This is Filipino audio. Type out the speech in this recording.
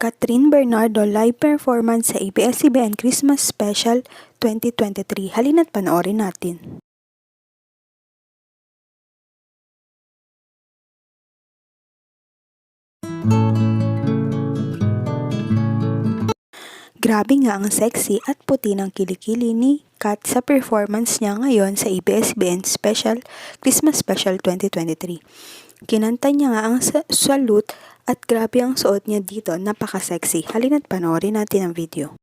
Catherine Bernardo live performance sa ABS-CBN Christmas Special 2023. Halina't panoorin natin. Grabe nga ang sexy at puti ng kilikili ni Kat sa performance niya ngayon sa ABS-CBN Christmas Special 2023. Kinanta niya nga ang salute at grabe ang suot niya dito, napaka-sexy. Halina't panoorin natin ang video.